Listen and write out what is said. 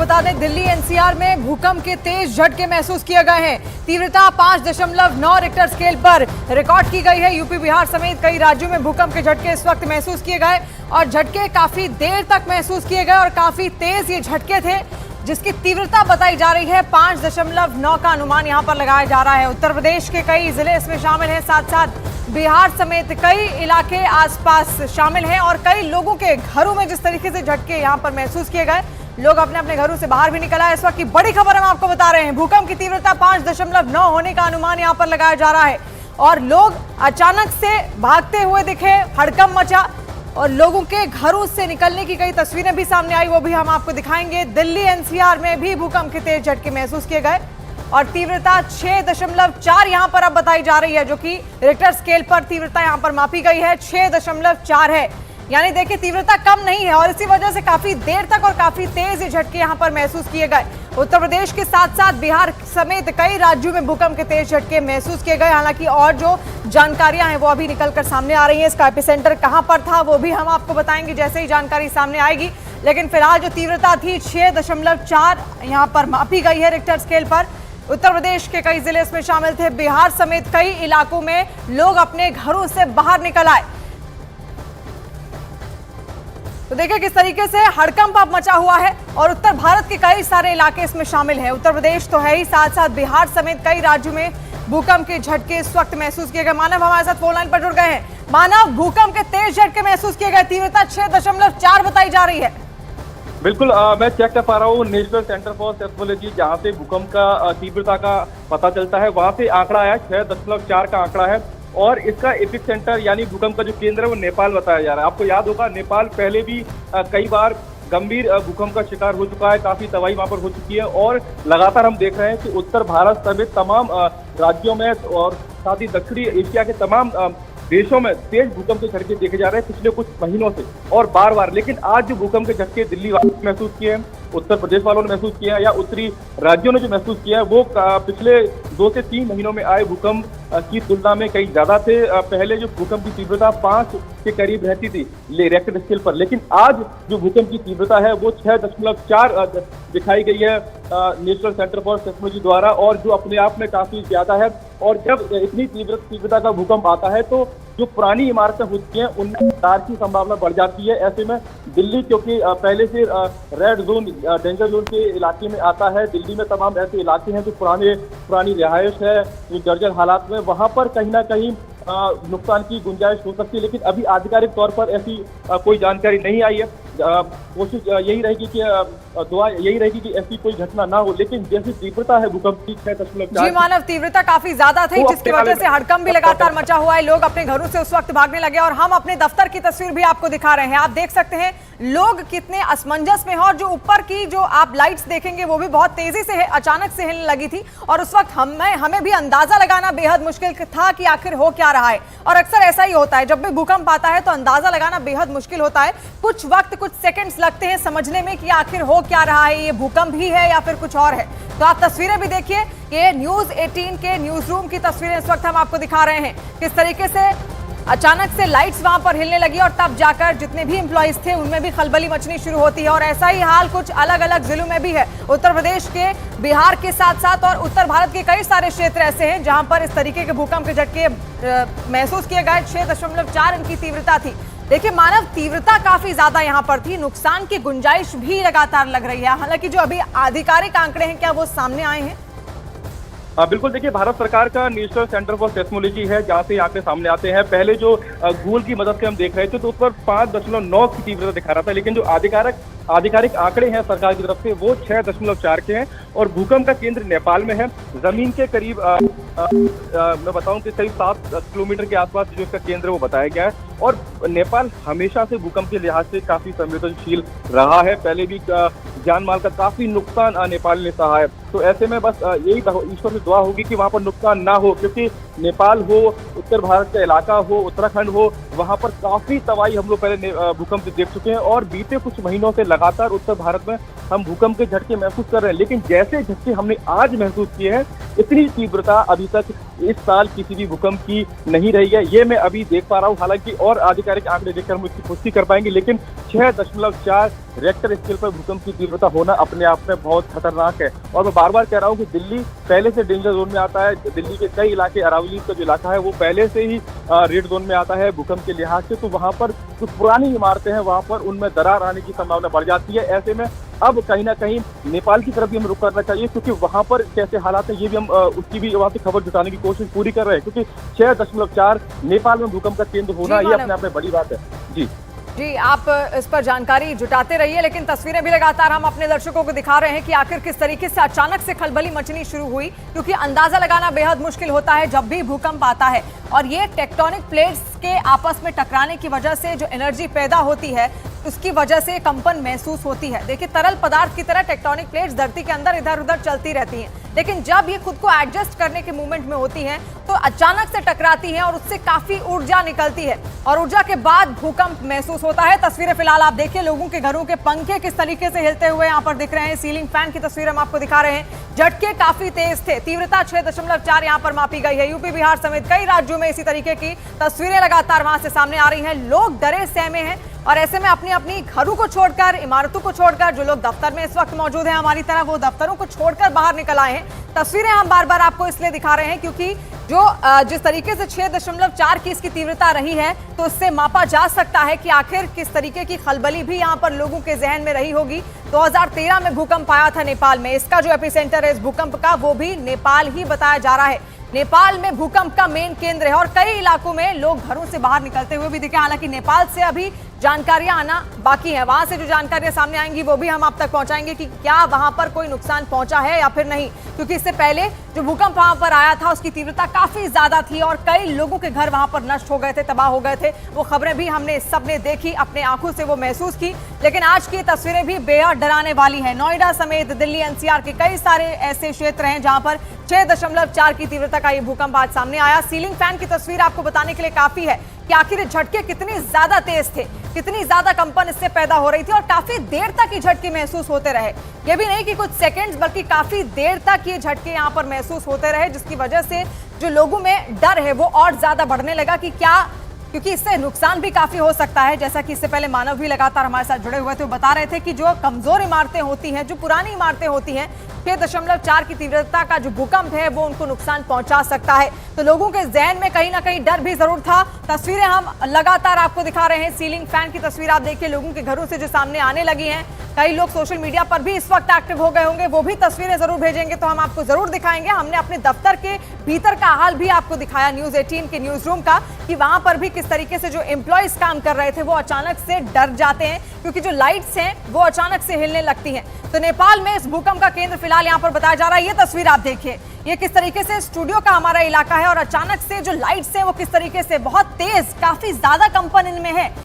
बता दें, दिल्ली एनसीआर में भूकंप के तेज झटके महसूस किए गए हैं। तीव्रता 5.9 रिक्टर स्केल पर रिकॉर्ड की गई है। यूपी बिहार समेत कई राज्यों में भूकंप के झटके इस वक्त महसूस किए गए और झटके काफी देर तक महसूस किए गए और काफी तेज ये झटके थे, जिसकी तीव्रता बताई जा रही है 5.9 का अनुमान यहां पर लगाया जा रहा है। उत्तर प्रदेश के कई जिले इसमें शामिल हैं, साथ साथ बिहार समेत कई इलाके आसपास शामिल हैं और कई लोगों के घरों में जिस तरीके से झटके यहां पर महसूस किए गए, लोग अपने अपने घरों से बाहर भी निकल आए। इस वक्त की बड़ी खबर हम आपको बता रहे हैं, भूकंप की तीव्रता 5.9 होने का अनुमान यहां पर लगाया जा रहा है और लोग अचानक से भागते हुए दिखे, हड़कंप मचा और लोगों के घरों से निकलने की कई तस्वीरें भी सामने आई, वो भी हम आपको दिखाएंगे। दिल्ली एनसीआर में भी भूकंप के तेज झटके महसूस किए गए और तीव्रता 6.4 यहां पर अब बताई जा रही है, जो कि रिक्टर स्केल पर तीव्रता यहां पर मापी गई है 6.4 है। यानी देखिए तीव्रता कम नहीं है और इसी वजह से काफी देर तक और काफी तेज झटके यहां पर महसूस किए गए। उत्तर प्रदेश के साथ साथ बिहार समेत कई राज्यों में भूकंप के तेज झटके महसूस किए गए। हालांकि और जो जानकारियां हैं वो अभी निकलकर सामने आ रही हैं। इसका एपिसेंटर कहां पर था वो भी हम आपको बताएंगे जैसे ही जानकारी सामने आएगी। लेकिन फिलहाल जो तीव्रता थी 6.4 यहां पर मापी गई है रिक्टर स्केल पर। उत्तर प्रदेश के कई जिले इसमें शामिल थे, बिहार समेत कई इलाकों में लोग अपने घरों से बाहर निकल आए। तो देखिए किस तरीके से हड़कंप अब मचा हुआ है और उत्तर भारत के कई सारे इलाके इसमें शामिल हैं। उत्तर प्रदेश तो है ही, साथ साथ बिहार समेत कई राज्यों में भूकंप के झटके इस वक्त महसूस किए गए। मानव हमारे साथ फोन लाइन पर जुड़ गए हैं। मानव, भूकंप के तेज झटके महसूस किए गए, तीव्रता 6.4 बताई जा रही है। बिल्कुल, मैं चेक कर पा रहा हूँ नेशनल सेंटर फॉर सेस्मोलॉजी, जहाँ से भूकंप का तीव्रता का पता चलता है, वहाँ से आंकड़ा आया 6.4 का आंकड़ा है और इसका एपिक सेंटर यानी भूकंप का जो केंद्र है वो नेपाल बताया जा रहा है। आपको याद होगा नेपाल पहले भी कई बार गंभीर भूकंप का शिकार हो चुका है, काफी तबाही वहां पर हो चुकी है और लगातार हम देख रहे हैं कि उत्तर भारत समेत तमाम राज्यों में और साथ ही दक्षिणी एशिया के तमाम देशों में तेज भूकंप के झटके देखे जा रहे हैं पिछले कुछ महीनों से और बार बार। लेकिन आज जो भूकंप के झटके दिल्ली वालों ने महसूस किए हैं, उत्तर प्रदेश वालों ने महसूस किया है या उत्तरी राज्यों ने जो महसूस किया है, वो पिछले 2 से 3 महीनों में आए भूकंप की तुलना में कहीं ज्यादा थे। पहले जो भूकंप की तीव्रता 5 के करीब रहती थी रिक्टर स्केल पर, लेकिन आज जो भूकंप की तीव्रता है वो 6.4 दिखाई गई है नेशनल सेंटर फॉर सेस्मोलॉजी द्वारा और जो अपने आप में काफी ज्यादा है। और जब इतनी तीव्रता का भूकंप आता है तो जो पुरानी इमारतें होती हैं उनमें दरार की संभावना बढ़ जाती है। ऐसे में दिल्ली, क्योंकि पहले से रेड जोन, डेंजर जोन के इलाके में आता है, दिल्ली में तमाम ऐसे इलाके हैं जो पुरानी रिहायश है, जो जर्जर हालात में, वहां पर कहीं ना कहीं नुकसान की गुंजाइश हो सकती है। लेकिन अभी आधिकारिक तौर पर ऐसी कोई जानकारी नहीं आई है। कोशिश यही रहेगी कि दुआ यही रहेगी कि ऐसी कोई घटना ना हो। लेकिन जैसी तीव्रता है भूकंप की 6.4, जी मानव, तीव्रता काफी ज्यादा थी जिसकी वजह से हड़कंप भी लगातार मचा हुआ है। लोग अपने घरों से उस वक्त भागने लगे और हम अपने दफ्तर की तस्वीर भी आपको दिखा रहे हैं। आप देख सकते हैं लोग कितने असमंजस में हैं और जो ऊपर की जो आप लाइट्स देखेंगे वो भी बहुत तेजी से अचानक से हिलने लगी थी और उस वक्त हमें भी अंदाजा लगाना बेहद मुश्किल था कि आखिर हो क्या रहा है। और अक्सर ऐसा ही होता है, जब भी भूकंप आता है तो अंदाजा लगाना बेहद मुश्किल होता है। कुछ वक्त, कुछ सेकंड्स लगते हैं समझने में कि आखिर हो क्या रहा है, ये भूकंप ही है या फिर कुछ और है। तो आप तस्वीरें भी देखिए, ये न्यूज 18 के न्यूज रूम की तस्वीरें इस वक्त हम आपको दिखा रहे हैं, किस तरीके से अचानक से लाइट्स वहां पर हिलने लगी और तब जाकर जितने भी एम्प्लॉइज थे उनमें भी खलबली मचनी शुरू होती है। और ऐसा ही हाल कुछ अलग अलग जिलों में भी है। उत्तर प्रदेश के, बिहार के साथ साथ और उत्तर भारत के कई सारे क्षेत्र ऐसे हैं जहां पर इस तरीके के भूकंप के झटके महसूस किए गए। 6.4 इनकी तीव्रता थी। देखिए मानव, तीव्रता काफी ज्यादा यहां पर थी, नुकसान की गुंजाइश भी लगातार लग रही है। हालांकि जो अभी आधिकारिक आंकड़े हैं क्या वो सामने आए हैं? बिल्कुल, देखिए भारत सरकार का नेशनल सेंटर फॉर सेस्मोलॉजी है जहाँ से आंकड़े सामने आते हैं। पहले जो गूगल की मदद से हम देख रहे थे तो उस पर 5.9 की तीव्रता दिखा रहा था, लेकिन जो आधिकारिक आंकड़े हैं सरकार की तरफ से वो 6.4 के हैं और भूकंप का केंद्र नेपाल में है। जमीन के करीब मैं बताऊं कि करीब 7 किलोमीटर के आसपास जो इसका केंद्र वो बताया गया है। और नेपाल हमेशा से भूकंप के लिहाज से काफी संवेदनशील रहा है, पहले भी जान माल का काफी नुकसान नेपाल ने सहा है। तो ऐसे में बस यही ईश्वर से दुआ होगी कि वहां पर नुकसान ना हो, क्योंकि नेपाल हो, उत्तर भारत का इलाका हो, उत्तराखंड हो, वहां पर काफी तबाही हम लोग पहले भूकंप से देख चुके हैं और बीते कुछ महीनों से लगातार उत्तर भारत में हम भूकंप के झटके महसूस कर रहे हैं। लेकिन जैसे झटके हमने आज महसूस किए हैं, इतनी तीव्रता अभी तक इस साल किसी भी भूकंप की नहीं रही है, ये मैं अभी देख पा रहा हूँ। हालांकि और आधिकारिक आंकड़े देखकर हम इसकी पुष्टि कर पाएंगे, लेकिन 6.4 रिएक्टर स्केल पर भूकंप की तीव्रता होना अपने आप में बहुत खतरनाक है। और मैं बार बार कह रहा हूँ कि दिल्ली पहले से डेंजर जोन में आता है। दिल्ली के कई इलाके, अरावली का जो इलाका है वो पहले से ही रेड जोन में आता है भूकंप के लिहाज से। तो वहाँ पर कुछ पुरानी इमारतें हैं, वहाँ पर उनमें दरार आने की संभावना बढ़ जाती है। ऐसे में अब कहीं ना कहीं नेपाल की तरफ भी हम रुख करना चाहिए, क्योंकि वहाँ पर कैसे हालात है ये भी हम उसकी भी वहाँ से खबर जुटाने की कोशिश पूरी कर रहे हैं, क्योंकि 6.4 नेपाल में भूकंप का केंद्र होना ये अपने आप में बड़ी बात है। जी, आप इस पर जानकारी जुटाते रहिए, लेकिन तस्वीरें भी लगातार हम अपने दर्शकों को दिखा रहे हैं कि आखिर किस तरीके से अचानक से खलबली मचनी शुरू हुई, क्योंकि अंदाजा लगाना बेहद मुश्किल होता है जब भी भूकंप आता है। और ये टेक्टोनिक प्लेट्स के आपस में टकराने की वजह से जो एनर्जी पैदा होती है उसकी वजह से कंपन महसूस होती है। देखिए, तरल पदार्थ की तरह टेक्टोनिक प्लेट्स धरती के अंदर इधर उधर चलती रहती हैं, लेकिन जब ये खुद को एडजस्ट करने के मूवमेंट में होती हैं तो अचानक से टकराती हैं और उससे काफी ऊर्जा निकलती है और ऊर्जा के बाद भूकंप महसूस होता है। तस्वीरें फिलहाल आप देखिए, लोगों के घरों के पंखे किस तरीके से हिलते हुए यहाँ पर दिख रहे हैं। सीलिंग फैन की तस्वीर हम आपको दिखा रहे हैं। झटके काफी तेज थे, तीव्रता 6.4 यहाँ पर मापी गई है। यूपी बिहार समेत कई राज्यों में इसी तरीके की तस्वीरें लगातार वहां से सामने आ रही हैं। लोग डरे सहमे हैं और ऐसे में अपनी अपनी घरों को छोड़कर, इमारतों को छोड़कर, जो लोग दफ्तर में इस वक्त मौजूद हैं हमारी तरह, वो दफ्तरों को छोड़कर बाहर निकल आए हैं। तस्वीरें हम बार बार आपको इसलिए दिखा रहे हैं क्योंकि जो जिस तरीके से 6.4 की इसकी तीव्रता रही है तो उससे मापा जा सकता है कि आखिर किस तरीके की खलबली भी यहाँ पर लोगों के जहन में रही होगी। 2013 में भूकंप आया था नेपाल में, इसका जो एपिसेंटर है इस भूकंप का वो भी नेपाल ही बताया जा रहा है। नेपाल में भूकंप का मेन केंद्र है और कई इलाकों में लोग घरों से बाहर निकलते हुए भी दिखे। हालांकि नेपाल से अभी जानकारियां आना बाकी है, वहां से जो जानकारियां सामने आएंगी वो भी हम आप तक पहुंचाएंगे कि क्या वहां पर कोई नुकसान पहुंचा है या फिर नहीं, क्योंकि इससे पहले जो भूकंप वहां पर आया था उसकी तीव्रता काफी ज्यादा थी और कई लोगों के घर वहां पर नष्ट हो गए थे, तबाह हो गए थे। वो खबरें भी हमने सबने देखी, अपने आंखों से वो महसूस की। लेकिन आज की तस्वीरें भी बेहद डराने वाली है। नोएडा समेत दिल्ली एनसीआर के कई सारे ऐसे क्षेत्र हैं जहां पर 6.4 की तीव्रता का ये भूकंप आज सामने आया। सीलिंग फैन की तस्वीर आपको बताने के लिए काफी है कि आखिर ये झटके कितनी ज्यादा तेज थे, कितनी ज्यादा कंपन इससे पैदा हो रही थी और काफी देर तक ये झटके महसूस होते रहे। ये भी नहीं कि कुछ सेकंड्स, बल्कि काफी देर तक ये झटके यहाँ पर महसूस होते रहे, जिसकी वजह से जो लोगों में डर है वो और ज्यादा बढ़ने लगा कि क्या, क्योंकि इससे नुकसान भी काफी हो सकता है। जैसा कि इससे पहले मानव भी लगातार हमारे साथ जुड़े हुए थे, वो बता रहे थे कि जो कमजोर इमारतें होती हैं, जो पुरानी इमारतें होती हैं, 6.4 की तीव्रता का जो भूकंप है वो उनको नुकसान पहुंचा सकता है। तो लोगों के जहन में कहीं ना कहीं डर भी जरूर था। तस्वीरें हम लगातार आपको दिखा रहे हैं। सीलिंग फैन की तस्वीर आप देखिए, लोगों के घरों से जो सामने आने लगी हैं। कई लोग सोशल मीडिया पर भी इस वक्त एक्टिव हो गए होंगे, वो भी तस्वीरें जरूर भेजेंगे तो हम आपको जरूर दिखाएंगे। हमने अपने दफ्तर के भीतर का हाल भी आपको दिखाया, न्यूज 18 के न्यूज रूम का, कि वहां पर भी किस तरीके से जो एम्प्लॉइज काम कर रहे थे वो अचानक से डर जाते हैं, क्योंकि जो लाइट्स हैं वो अचानक से हिलने लगती हैं। तो नेपाल में इस भूकंप का केंद्र फिलहाल यहाँ पर बताया जा रहा है। ये तस्वीर आप देखिए, ये किस तरीके से स्टूडियो का हमारा इलाका है और अचानक से जो लाइट्स हैं वो किस तरीके से बहुत तेज, काफी ज्यादा कंपन इनमें है।